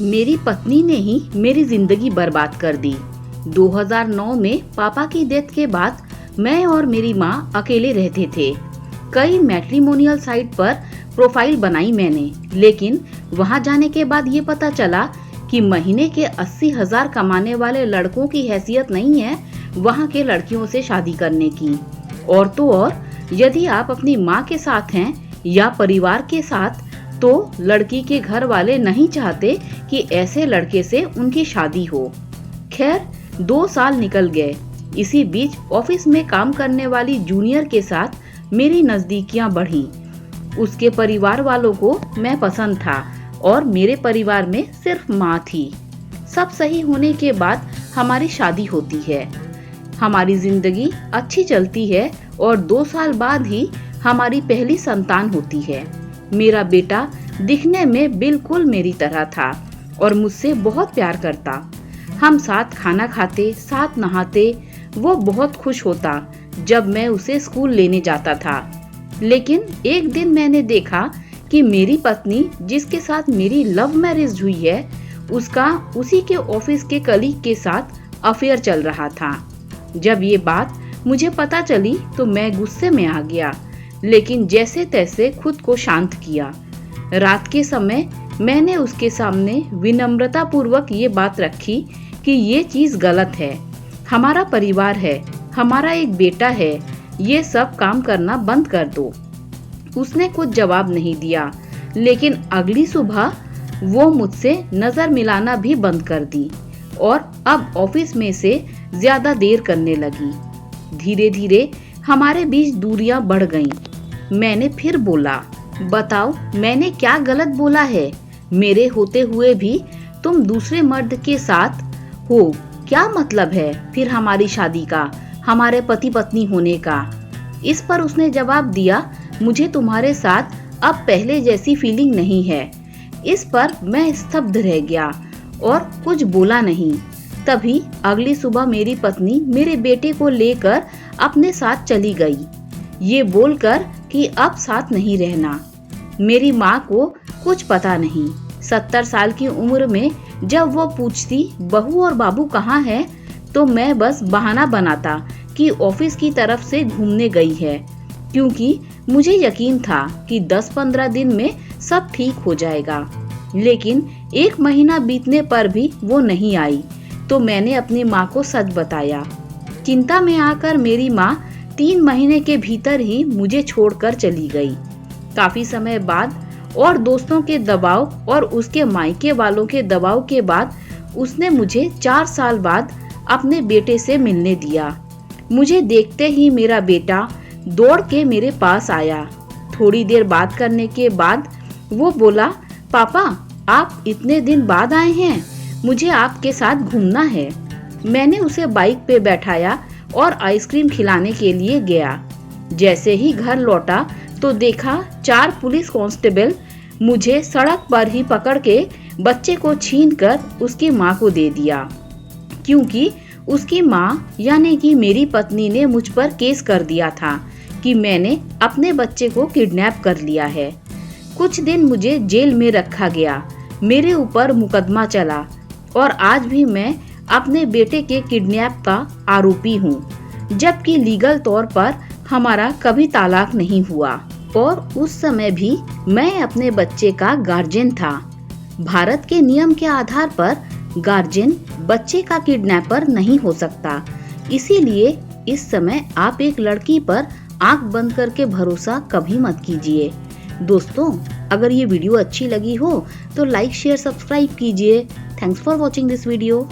मेरी पत्नी ने ही मेरी जिंदगी बर्बाद कर दी। 2009 में पापा की डेथ के बाद मैं और मेरी माँ अकेले रहते थे। कई मैट्रिमोनियल साइट पर प्रोफाइल बनाई मैंने, लेकिन वहां जाने के बाद ये पता चला कि महीने के 80,000 कमाने वाले लड़कों की हैसियत नहीं है वहां के लड़कियों से शादी करने की। और तो और, यदि आप अपनी माँ के साथ हैं या परिवार के साथ, तो लड़की के घर वाले नहीं चाहते कि ऐसे लड़के से उनकी शादी हो। खैर, 2 साल निकल गए। इसी बीच ऑफिस में काम करने वाली जूनियर के साथ मेरी नजदीकियां बढ़ी। उसके परिवार वालों को मैं पसंद था और मेरे परिवार में सिर्फ माँ थी। सब सही होने के बाद हमारी शादी होती है। हमारी जिंदगी अच्छी चलती है और 2 साल बाद ही हमारी पहली संतान होती है। मेरा बेटा दिखने में बिल्कुल मेरी तरह था और मुझसे बहुत प्यार करता। हम साथ खाना खाते, साथ नहाते। वो बहुत खुश होता जब मैं उसे स्कूल लेने जाता था। लेकिन एक दिन मैंने देखा कि मेरी पत्नी, जिसके साथ मेरी लव मैरिज हुई है, उसका उसी के ऑफिस के कलीग के साथ अफेयर चल रहा था। जब ये बात मुझे पता चली तो मैं गुस्से में आ गया, लेकिन जैसे तैसे खुद को शांत किया। रात के समय मैंने उसके सामने विनम्रता पूर्वक ये बात रखी कि ये चीज गलत है। हमारा परिवार है, हमारा एक बेटा है, ये सब काम करना बंद कर दो। उसने कुछ जवाब नहीं दिया, लेकिन अगली सुबह वो मुझसे नजर मिलाना भी बंद कर दी और अब ऑफिस में से ज्यादा देर करने लगी। धीरे धीरे हमारे बीच दूरियां बढ़ गईं। मैंने फिर बोला, बताओ मैंने क्या गलत बोला है? मेरे होते हुए भी तुम दूसरे मर्द के साथ हो, क्या मतलब है फिर हमारी शादी का, हमारे पति पत्नी होने का? इस पर उसने जवाब दिया, मुझे तुम्हारे साथ अब पहले जैसी फीलिंग नहीं है। इस पर मैं स्तब्ध रह गया और कुछ बोला नहीं। तभी अगली सुबह मेरी पत्नी मेरे बेटे को लेकर अपने साथ चली गई, ये बोलकर कि अब साथ नहीं रहना। मेरी माँ को कुछ पता नहीं। 70 साल की उम्र में जब वो पूछती बहू और बाबू कहाँ हैं, तो मैं बस बहाना बनाता कि ऑफिस की तरफ से घूमने गई है, क्योंकि मुझे यकीन था कि 10-15 दिन में सब ठीक हो जाएगा। लेकिन 1 महीना बीतने पर भी वो नहीं आई, तो मैंने अपनी माँ को सच बताया। चिंता में आकर मेरी माँ 3 महीने के भीतर ही मुझे छोड़कर चली गई। काफी समय बाद और दोस्तों के दबाव और उसके मायके वालों के दबाव के बाद उसने मुझे 4 साल बाद अपने बेटे से मिलने दिया। मुझे देखते ही मेरा बेटा दौड़ के मेरे पास आया। थोड़ी देर बात करने के बाद वो बोला, पापा आप इतने दिन बाद आए हैं, मुझे आपके साथ घूमना है। मैंने उसे बाइक पे बैठाया और आइसक्रीम खिलाने के लिए गया। जैसे ही घर लौटा तो देखा 4 पुलिस कांस्टेबल मुझे सड़क पर ही पकड़ के बच्चे को छीनकर उसकी माँ को दे दिया, क्योंकि उसकी माँ यानी कि मेरी पत्नी ने मुझ पर केस कर दिया था कि मैंने अपने बच्चे को किडनैप कर लिया है। कुछ दिन मुझे जेल में रखा गया, मेरे ऊपर मुकदमा चला और आज भी मैं अपने बेटे के किडनैप का आरोपी हूँ, जबकि लीगल तौर पर हमारा कभी तलाक नहीं हुआ और उस समय भी मैं अपने बच्चे का गार्जियन था। भारत के नियम के आधार पर गार्जियन बच्चे का किडनैपर नहीं हो सकता, इसीलिए इस समय आप एक लड़की पर आंख बंद करके भरोसा कभी मत कीजिए। दोस्तों, अगर ये वीडियो अच्छी लगी हो तो लाइक, शेयर, सब्सक्राइब कीजिए। Thanks for watching this video.